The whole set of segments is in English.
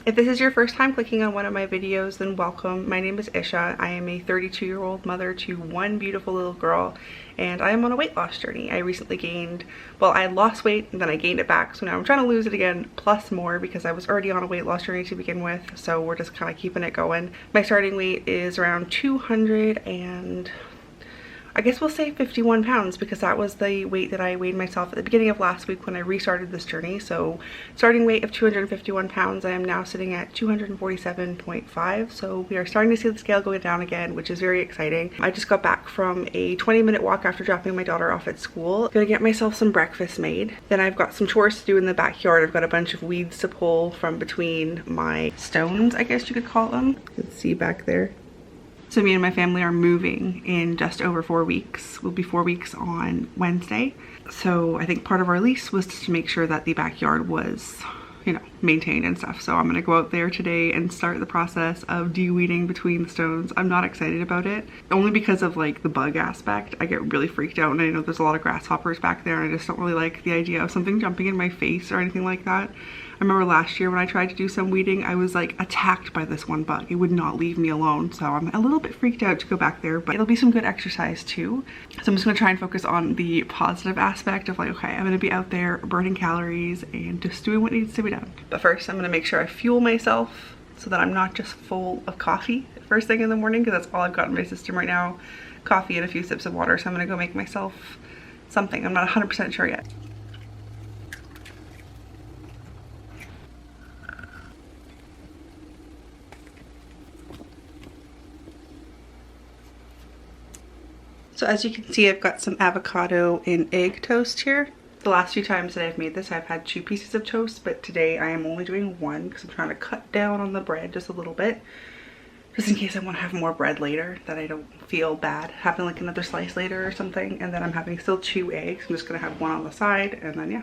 If this is your first time clicking on one of my videos, then welcome. My name is Isha. I am a 32-year-old mother to one beautiful little girl, and I am on a weight loss journey. I recently gained, well, I lost weight and then I gained it back, so now I'm trying to lose it again plus more because I was already on a weight loss journey to begin with, so we're just kind of keeping it going. My starting weight is around 200 and I guess we'll say 51 pounds because that was the weight that I weighed myself at the beginning of last week when I restarted this journey. So starting weight of 251 pounds, I am now sitting at 247.5. So we are starting to see the scale going down again, which is very exciting. I just got back from a 20-minute walk after dropping my daughter off at school. Gonna get myself some breakfast made. Then I've got some chores to do in the backyard. I've got a bunch of weeds to pull from between my stones, I guess you could call them. You can see back there. So me and my family are moving in just over 4 weeks. We'll be 4 weeks on Wednesday. So I think part of our lease was to make sure that the backyard was, you know, maintained and stuff. So I'm gonna go out there today and start the process of de-weeding between the stones. I'm not excited about it, only because of like the bug aspect. I get really freaked out and I know there's a lot of grasshoppers back there and I just don't really like the idea of something jumping in my face or anything like that. I remember last year when I tried to do some weeding, I was like attacked by this one bug. It would not leave me alone. So I'm a little bit freaked out to go back there, but it'll be some good exercise too. So I'm just gonna try and focus on the positive aspect of like, okay, I'm gonna be out there burning calories and just doing what needs to be done. But first I'm gonna make sure I fuel myself so that I'm not just full of coffee first thing in the morning, because that's all I've got in my system right now. Coffee and a few sips of water. So I'm gonna go make myself something. I'm not 100% sure yet. So as you can see, I've got some avocado and egg toast here. The last few times that I've made this, I've had 2 pieces of toast, but today I am only doing 1 because I'm trying to cut down on the bread just a little bit, just in case I want to have more bread later, that I don't feel bad having like another slice later or something. And then I'm having still 2 eggs. I'm just gonna have 1 on the side and then yeah,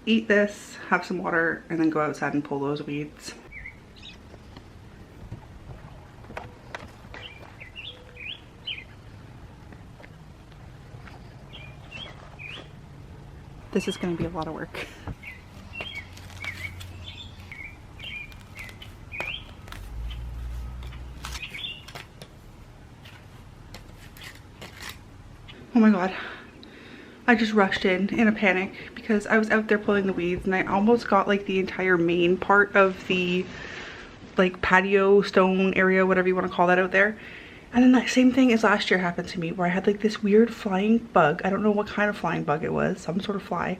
eat this, have some water, and then go outside and pull those weeds. This is going to be a lot of work. Oh my god. I just rushed in a panic because I was out there pulling the weeds and I almost got like the entire main part of the like patio stone area, whatever you want to call that out there. And then that same thing as last year happened to me where I had like this weird flying bug. I don't know what kind of flying bug it was, some sort of fly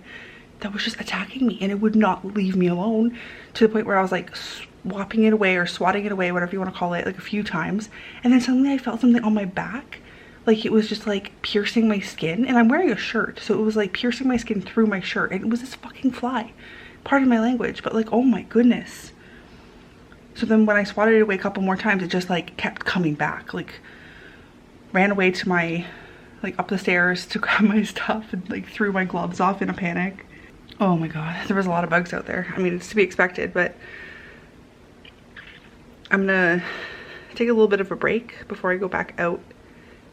that was just attacking me and it would not leave me alone, to the point where I was like swapping it away or swatting it away, whatever you want to call it, like a few times. And then suddenly I felt something on my back. Like it was just like piercing my skin, and I'm wearing a shirt. So it was like piercing my skin through my shirt, and it was this fucking fly. Pardon my language, but like, oh my goodness. So then when I swatted it away a couple more times, it just like kept coming back. Like ran away to my, like up the stairs to grab my stuff and like threw my gloves off in a panic. Oh my god, there was a lot of bugs out there. I mean, it's to be expected, but I'm gonna take a little bit of a break before I go back out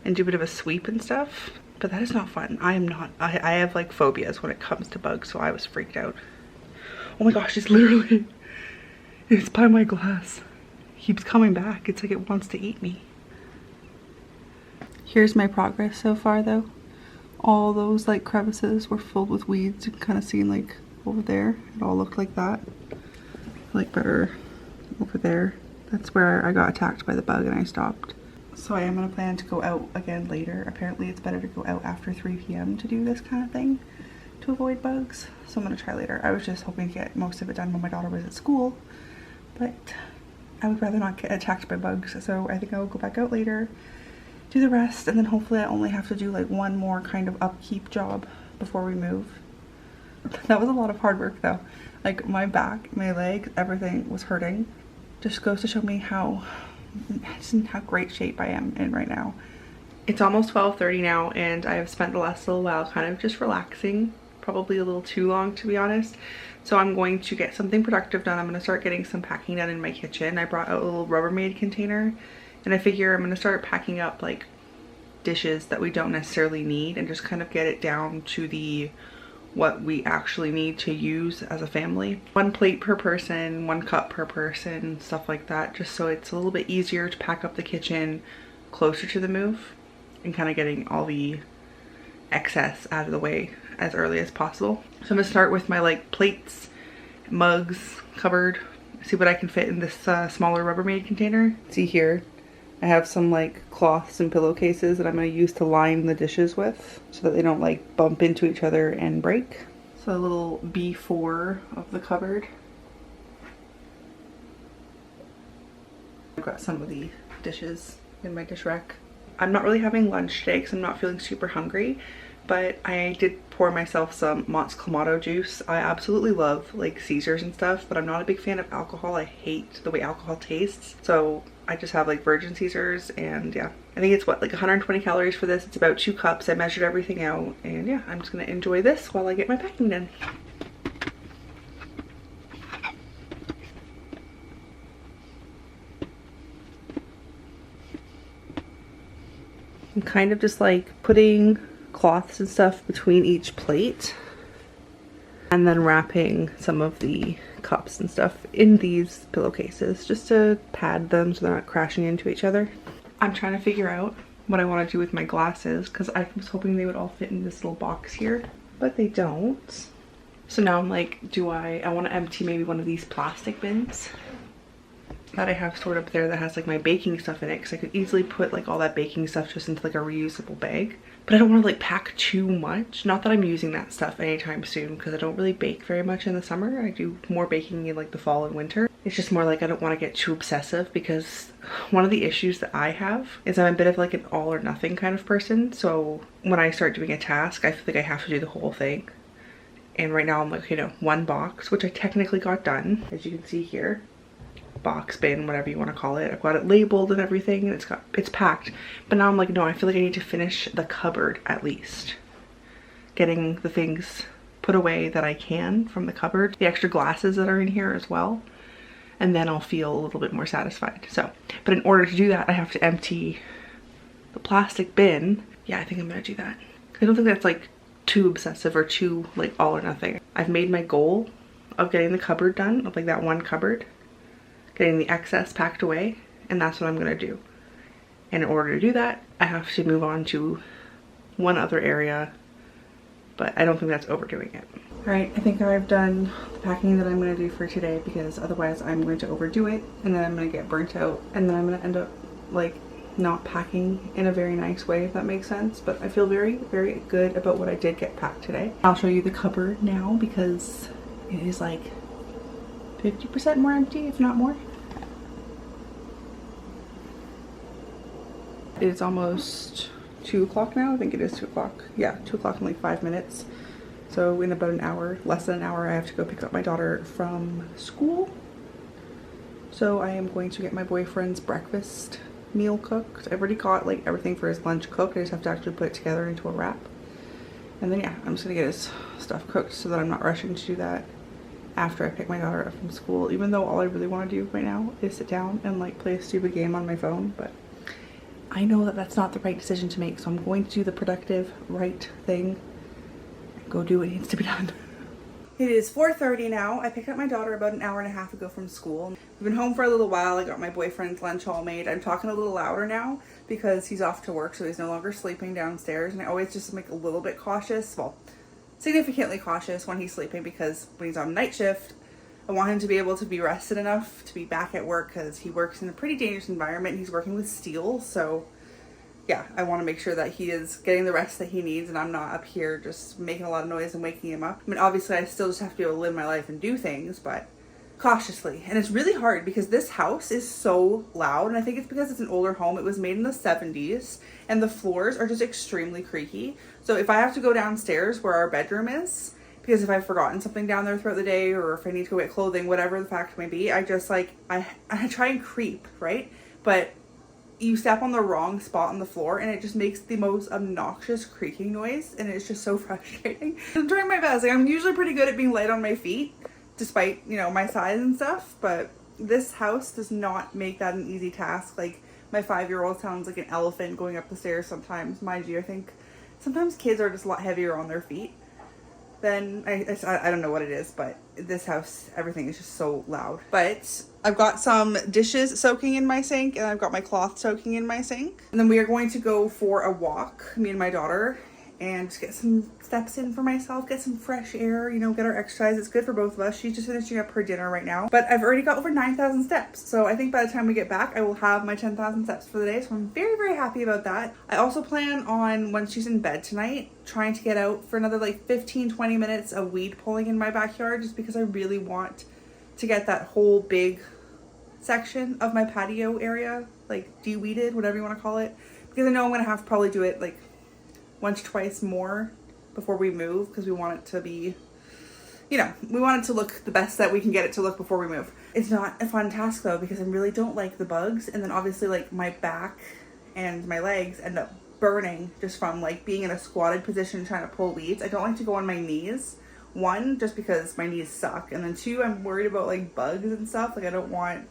and do a bit of a sweep and stuff. But that is not fun. I have like phobias when it comes to bugs, so I was freaked out. Oh my gosh, it's by my glass. It keeps coming back. It's like it wants to eat me. Here's my progress so far though. All those like crevices were filled with weeds. You can kind of see like over there. It all looked like that. Like better over there. That's where I got attacked by the bug and I stopped. So I am going to plan to go out again later. Apparently it's better to go out after 3 p.m. to do this kind of thing to avoid bugs. So I'm going to try later. I was just hoping to get most of it done when my daughter was at school, but I would rather not get attacked by bugs. So I think I'll go back out later, do the rest, and then hopefully I only have to do like 1 more kind of upkeep job before we move. That was a lot of hard work though. Like my back, my legs, everything was hurting. Just goes to show me how great shape I am in right now. It's almost 12:30 now and I have spent the last little while kind of just relaxing, probably a little too long to be honest. So I'm going to get something productive done. I'm going to start getting some packing done in my kitchen. I brought out a little Rubbermaid container and I figure I'm going to start packing up like dishes that we don't necessarily need and just kind of get it down to the what we actually need to use as a family. 1 plate per person, 1 cup per person, stuff like that, just so it's a little bit easier to pack up the kitchen closer to the move and kind of getting all the excess out of the way as early as possible. So I'm gonna start with my like plates, mugs, cupboard, see what I can fit in this smaller Rubbermaid container. See here, I have some like cloths and pillowcases that I'm going to use to line the dishes with so that they don't like bump into each other and break. So a little B4 of the cupboard. I've got some of the dishes in my dish rack. I'm not really having lunch today because I'm not feeling super hungry, but I did pour myself some Mott's Clamato juice. I absolutely love like Caesars and stuff, but I'm not a big fan of alcohol. I hate the way alcohol tastes. So I just have like virgin Caesars, and yeah. I think it's what, like 120 calories for this. It's about 2 cups. I measured everything out, and yeah, I'm just gonna enjoy this while I get my packing done. I'm kind of just like putting cloths and stuff between each plate and then wrapping some of the cups and stuff in these pillowcases just to pad them so they're not crashing into each other. I'm trying to figure out what I want to do with my glasses because I was hoping they would all fit in this little box here, but they don't. So now I'm like, I want to empty maybe one of these plastic bins that I have stored up there that has like my baking stuff in it, because I could easily put like all that baking stuff just into like a reusable bag. But I don't want to like pack too much. Not that I'm using that stuff anytime soon because I don't really bake very much in the summer. I do more baking in like the fall and winter. It's just more like I don't want to get too obsessive, because one of the issues that I have is I'm a bit of like an all or nothing kind of person. So when I start doing a task, I feel like I have to do the whole thing. And right now I'm like, you know, 1 box, which I technically got done, as you can see here. Box, bin, whatever you want to call it. I've got it labeled and everything, and it's packed. But now I'm like, no, I feel like I need to finish the cupboard at least. Getting the things put away that I can from the cupboard. The extra glasses that are in here as well. And then I'll feel a little bit more satisfied. So, but in order to do that, I have to empty the plastic bin. Yeah, I think I'm gonna do that. I don't think that's like too obsessive or too like all or nothing. I've made my goal of getting the cupboard done, of like that 1 cupboard. Getting the excess packed away, and that's what I'm gonna do. And in order to do that, I have to move on to one other area, but I don't think that's overdoing it. All right, I think I've done the packing that I'm gonna do for today, because otherwise I'm going to overdo it, and then I'm gonna get burnt out, and then I'm gonna end up like not packing in a very nice way, if that makes sense. But I feel very, very good about what I did get packed today. I'll show you the cupboard now, because it is like 50% more empty, if not more. It's almost 2 o'clock now. I think it is 2 o'clock. Yeah, 2 o'clock in like 5 minutes. So in about an hour, less than an hour, I have to go pick up my daughter from school. So I am going to get my boyfriend's breakfast meal cooked. I've already got like everything for his lunch cooked. I just have to actually put it together into a wrap. And then yeah, I'm just gonna get his stuff cooked so that I'm not rushing to do that after I pick my daughter up from school, even though all I really want to do right now is sit down and like play a stupid game on my phone. But I know that that's not the right decision to make, so I'm going to do the productive, right thing and go do what needs to be done. It is 4:30 now. I picked up my daughter about an hour and a half ago from school. We've been home for a little while. I got my boyfriend's lunch all made. I'm talking a little louder now because he's off to work, so he's no longer sleeping downstairs, and I always just make a little bit cautious, well, significantly cautious when he's sleeping, because when he's on night shift, I want him to be able to be rested enough to be back at work, because he works in a pretty dangerous environment. He's working with steel, so yeah, I want to make sure that he is getting the rest that he needs, and I'm not up here just making a lot of noise and waking him up. I mean, obviously I still just have to be able to live my life and do things, but cautiously. And it's really hard because this house is so loud, and I think it's because it's an older home. It was made in the 70s, and the floors are just extremely creaky. So if I have to go downstairs where our bedroom is, because if I've forgotten something down there throughout the day, or if I need to go get clothing, whatever the fact may be, I just like, I try and creep, right? But you step on the wrong spot on the floor and it just makes the most obnoxious creaking noise, and it's just so frustrating. I'm trying my best. Like, I'm usually pretty good at being light on my feet, despite, you know, my size and stuff, but this house does not make that an easy task. Like, my 5-year-old sounds like an elephant going up the stairs sometimes. Mind you, I think sometimes kids are just a lot heavier on their feet. then I don't know what it is, but this house, everything is just so loud. But I've got some dishes soaking in my sink, and I've got my cloth soaking in my sink. And then we are going to go for a walk, me and my daughter, and just get some steps in for myself, get some fresh air, you know, get our exercise. It's good for both of us. She's just finishing up her dinner right now. But I've already got over 9,000 steps. So I think by the time we get back, I will have my 10,000 steps for the day. So I'm very, very happy about that. I also plan on, when she's in bed tonight, trying to get out for another like 15-20 minutes of weed pulling in my backyard, just because I really want to get that whole big section of my patio area like de-weeded, whatever you want to call it, because I know I'm gonna have to probably do it like once, twice more before we move, because we want it to be, you know, we want it to look the best that we can get it to look before we move. It's not a fun task though, because I really don't like the bugs, and then obviously like my back and my legs end up burning just from like being in a squatted position trying to pull weeds. I don't like to go on my knees. One, just because my knees suck, and then two, I'm worried about like bugs and stuff. Like I don't want,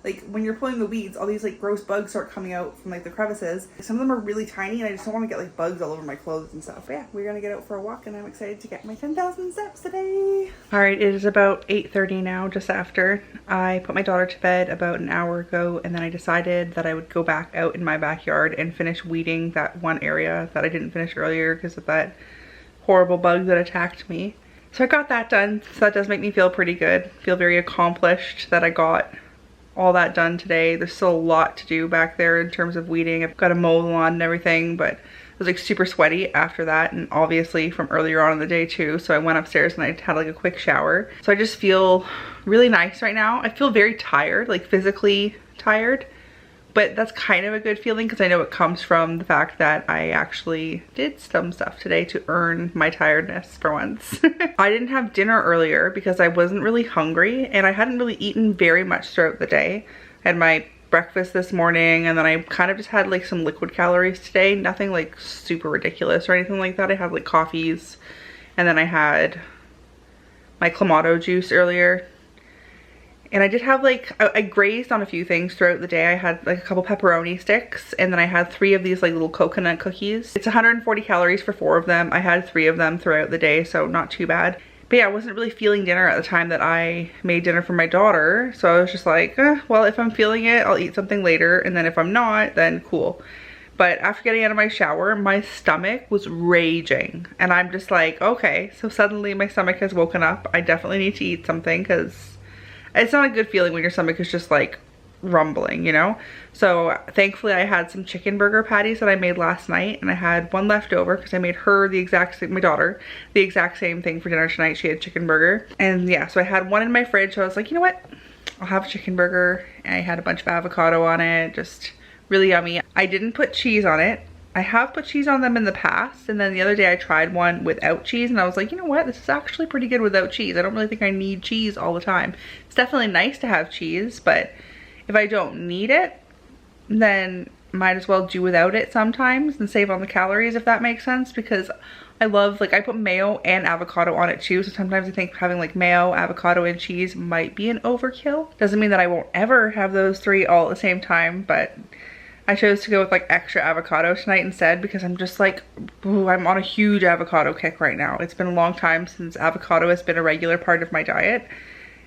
like when you're pulling the weeds, all these like gross bugs start coming out from like the crevices. Some of them are really tiny, and I just don't want to get like bugs all over my clothes and stuff. But yeah, we're gonna get out for a walk, and I'm excited to get my 10,000 steps today. All right, it is about 8:30 now, just after. I put my daughter to bed about an hour ago, and then I decided that I would go back out in my backyard and finish weeding that one area that I didn't finish earlier because of that horrible bug that attacked me. So I got that done, so that does make me feel pretty good. Feel very accomplished that I got all that done today. There's still a lot to do back there in terms of weeding. I've got to mow the lawn and everything, but it was like super sweaty after that, and obviously from earlier on in the day too. So I went upstairs and I had like a quick shower. So I just feel really nice right now. I feel very tired, like physically tired, but that's kind of a good feeling because I know it comes from the fact that I actually did some stuff today to earn my tiredness for once. I didn't have dinner earlier because I wasn't really hungry, and I hadn't really eaten very much throughout the day. I had my breakfast this morning, and then I kind of just had like some liquid calories today. Nothing like super ridiculous or anything like that. I had like coffees, and then I had my Clamato juice earlier. And I did have like, I grazed on a few things throughout the day. I had like a couple pepperoni sticks, and then I had 3 of these like little coconut cookies. It's 140 calories for 4 of them. I had 3 of them throughout the day, so not too bad. But yeah, I wasn't really feeling dinner at the time that I made dinner for my daughter. So I was just like, well, if I'm feeling it, I'll eat something later. And then if I'm not, then cool. But after getting out of my shower, my stomach was raging. And I'm just like, okay, so suddenly my stomach has woken up. I definitely need to eat something, because it's not a good feeling when your stomach is just like rumbling, you know? So thankfully I had some chicken burger patties that I made last night, and I had one left over because I made her the exact same, my daughter, the exact same thing for dinner tonight. She had chicken burger. And yeah, so I had one in my fridge. So I was like, you know what? I'll have a chicken burger. And I had a bunch of avocado on it, just really yummy. I didn't put cheese on it. I have put cheese on them in the past, and then the other day I tried one without cheese, and I was like, you know what, this is actually pretty good without cheese. I don't really think I need cheese all the time. It's definitely nice to have cheese, but if I don't need it, then might as well do without it sometimes and save on the calories, if that makes sense, because I love, like, I put mayo and avocado on it too, so sometimes I think having like mayo, avocado, and cheese might be an overkill. Doesn't mean that I won't ever have those 3 all at the same time, but I chose to go with like extra avocado tonight instead, because I'm just like, ooh, I'm on a huge avocado kick right now. It's been a long time since avocado has been a regular part of my diet,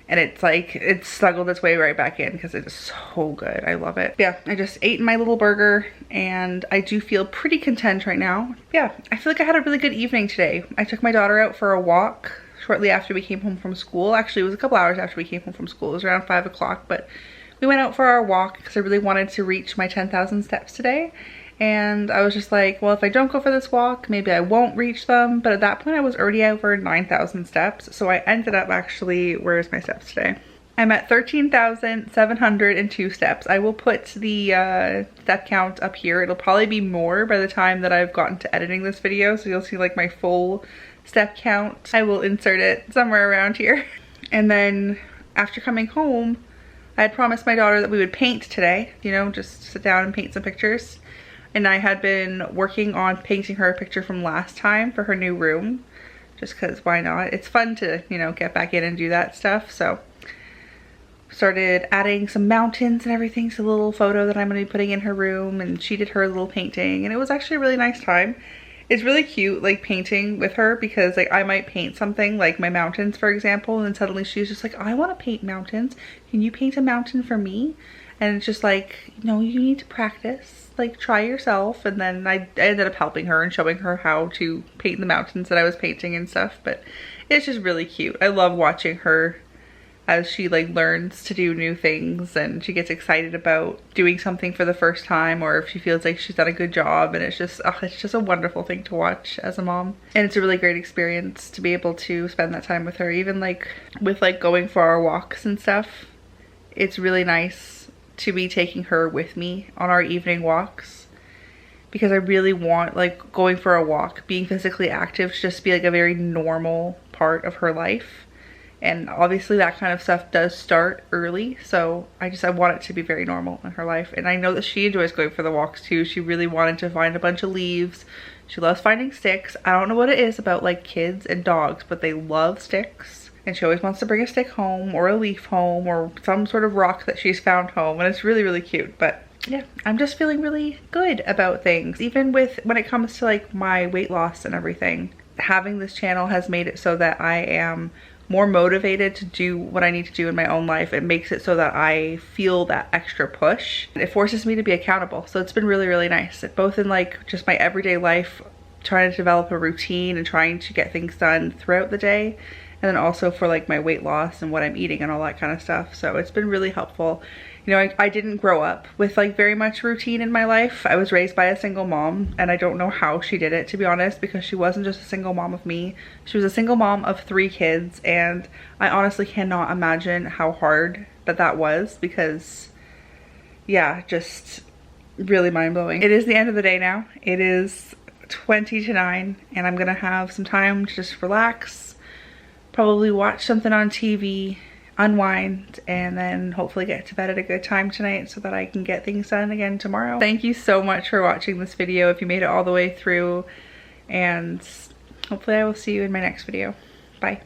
and it's like, it's snuggled its way right back in because it is so good. I love it. Yeah, I just ate my little burger, and I do feel pretty content right now. Yeah, I feel like I had a really good evening today. I took my daughter out for a walk shortly after we came home from school. Actually, it was a couple hours after we came home from school. It was around 5 o'clock, but we went out for our walk because I really wanted to reach my 10,000 steps today. And I was just like, well, if I don't go for this walk, maybe I won't reach them. But at that point, I was already over 9,000 steps. So I ended up actually, where's my steps today? I'm at 13,702 steps. I will put the step count up here. It'll probably be more by the time that I've gotten to editing this video. So you'll see like my full step count. I will insert it somewhere around here. And then after coming home, I had promised my daughter that we would paint today, you know, just sit down and paint some pictures. And I had been working on painting her a picture from last time for her new room, just because why not? It's fun to, you know, get back in and do that stuff. So started adding some mountains and everything to the little photo that I'm going to be putting in her room, and she did her little painting, and it was actually a really nice time. It's really cute like painting with her, because like I might paint something like my mountains, for example, and then suddenly she's just like, I want to paint mountains. Can you paint a mountain for me? And it's just like, no, you need to practice, like try yourself. And then I ended up helping her and showing her how to paint the mountains that I was painting and stuff. But it's just really cute. I love watching her as she like learns to do new things, and she gets excited about doing something for the first time, or if she feels like she's done a good job. And it's just a wonderful thing to watch as a mom. And it's a really great experience to be able to spend that time with her, even like with like going for our walks and stuff. It's really nice to be taking her with me on our evening walks, because I really want like going for a walk, being physically active, to just be like a very normal part of her life. And obviously that kind of stuff does start early, so I want it to be very normal in her life. And I know that she enjoys going for the walks too. She really wanted to find a bunch of leaves. She loves finding sticks. I don't know what it is about like kids and dogs, but they love sticks. And she always wants to bring a stick home, or a leaf home, or some sort of rock that she's found home. And it's really, really cute. But yeah, I'm just feeling really good about things. Even with when it comes to like my weight loss and everything. Having this channel has made it so that I am more motivated to do what I need to do in my own life. It makes it so that I feel that extra push. It forces me to be accountable. So it's been really, really nice. Both in like just my everyday life, trying to develop a routine and trying to get things done throughout the day. And then also for like my weight loss and what I'm eating and all that kind of stuff. So it's been really helpful. You know, I didn't grow up with like very much routine in my life. I was raised by a single mom, and I don't know how she did it, to be honest, because she wasn't just a single mom of me. She was a single mom of 3 kids, and I honestly cannot imagine how hard that was, because yeah, just really mind-blowing. It is the end of the day now. It is 20 to 9, and I'm gonna have some time to just relax, probably watch something on TV, unwind, and then hopefully get to bed at a good time tonight so that I can get things done again tomorrow. Thank you so much for watching this video if you made it all the way through, and hopefully I will see you in my next video. Bye.